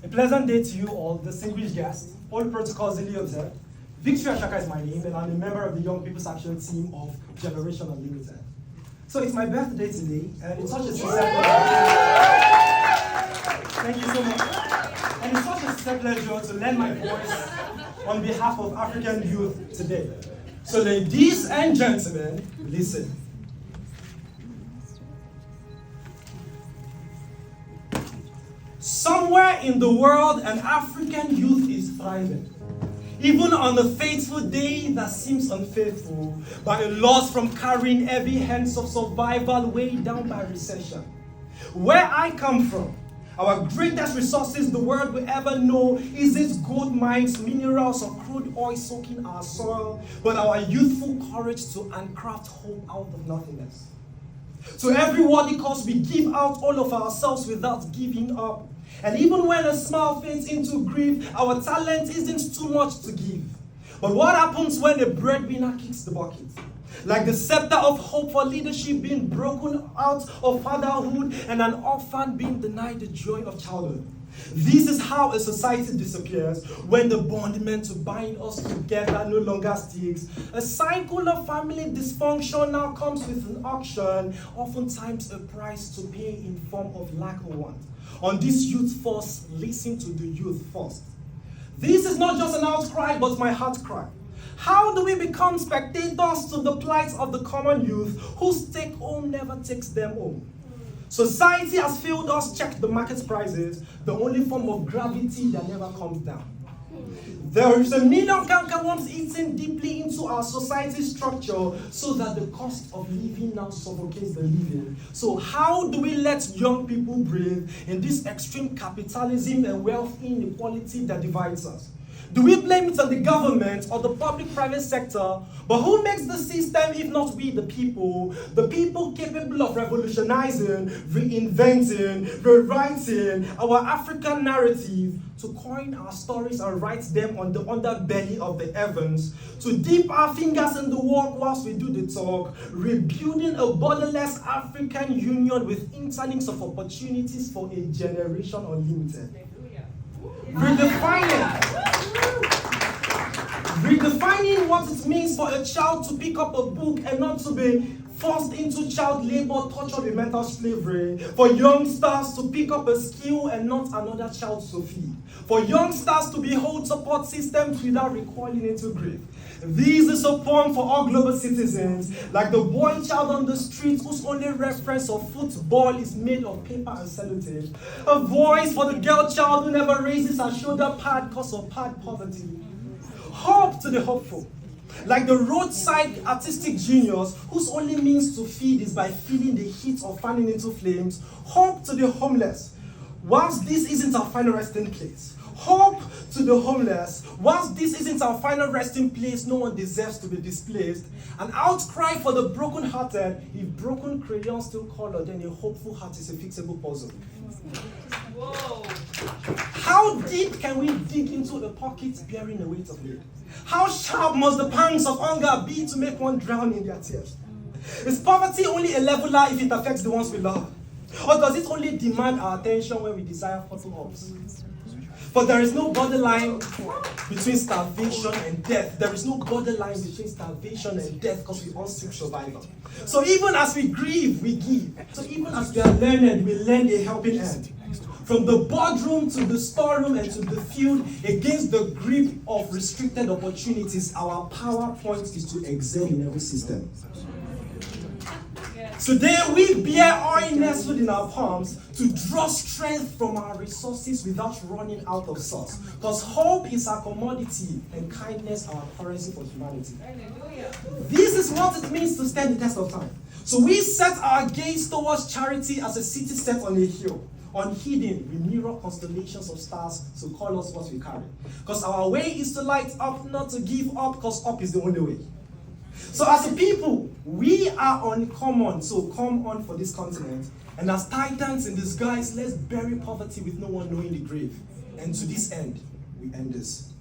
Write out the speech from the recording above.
A pleasant day to you all, distinguished guests. All protocols duly observed. Victory Ashaka is my name, and I'm a member of the Young People's Action Team of Generation Unlimited. So it's my birthday today, and it's such a sincere pleasure. Thank you so much. And it's such a sincere pleasure to lend my voice on behalf of African youth today. So ladies and gentlemen, listen. Somewhere in the world, an African youth is thriving. Even on a fateful day that seems unfaithful, by a loss from carrying heavy hands of survival weighed down by recession. Where I come from, our greatest resources the world will ever know is its gold mines, minerals, or crude oil soaking our soil, but our youthful courage to uncraft hope out of nothingness. To every worthy cause, we give out all of ourselves without giving up. And even when a smile fades into grief, our talent isn't too much to give. But what happens when a breadwinner kicks the bucket? Like the scepter of hope for leadership being broken out of fatherhood and an orphan being denied the joy of childhood. This is how a society disappears when the bond meant to bind us together no longer sticks. A cycle of family dysfunction now comes with an auction, oftentimes a price to pay in form of lack or want. On this YouthForce, listen to the youth first. This is not just an outcry, but my heart cry. How do we become spectators to the plight of the common youth whose take home never takes them home? Society has failed us check the market prices, the only form of gravity that never comes down. There is a million cankerworms eating deeply into our society structure so that the cost of living now suffocates the living. So how do we let young people breathe in this extreme capitalism and wealth inequality that divides us? Do we blame it on the government or the public-private sector? But who makes the system if not we, the people? The people capable of revolutionizing, reinventing, rewriting our African narrative, to coin our stories and write them on the underbelly of the heavens, to dip our fingers in the work whilst we do the talk, rebuilding a borderless African union with interlinks of opportunities for a generation unlimited. Redefining what it means for a child to pick up a book and not to be forced into child labor, torture, and mental slavery. For youngsters to pick up a skill and not another child to feed. For youngsters to behold support systems without recoiling into grief. This is a poem for all global citizens, like the boy child on the street whose only reference of football is made of paper and sellotape. A voice for the girl child who never raises her shoulder pad because of pad poverty. Hope to the hopeful, like the roadside artistic genius whose only means to feed is by feeling the heat of fanning into flames. Hope to the homeless, whilst this isn't our final resting place. Hope to the homeless, whilst this isn't our final resting place, no one deserves to be displaced. An outcry for the broken-hearted. If broken crayons still color, then a hopeful heart is a fixable puzzle. Whoa. How deep can we dig into a pocket bearing the weight of lead? How sharp must the pangs of hunger be to make one drown in their tears? Is poverty only a leveler if it affects the ones we love? Or does it only demand our attention when we desire photo ops? For there is no borderline between starvation and death. There is no borderline between starvation and death because we all seek survival. So even as we grieve, we give. So even as we are learning, we lend a helping hand. From the boardroom to the storeroom and to the field, against the grip of restricted opportunities, our power point is to excel in every system. Today, we bear oil nestled in our palms to draw strength from our resources without running out of sauce. Because hope is our commodity and kindness our currency for humanity. This is what it means to stand the test of time. So we set our gaze towards charity as a city set on a hill. Unhidden, we mirror constellations of stars to call us what we carry. Because our way is to light up, not to give up, because up is the only way. So as a people, we are uncommon, so come on for this continent. And as titans in disguise, let's bury poverty with no one knowing the grave. And to this end, we end this.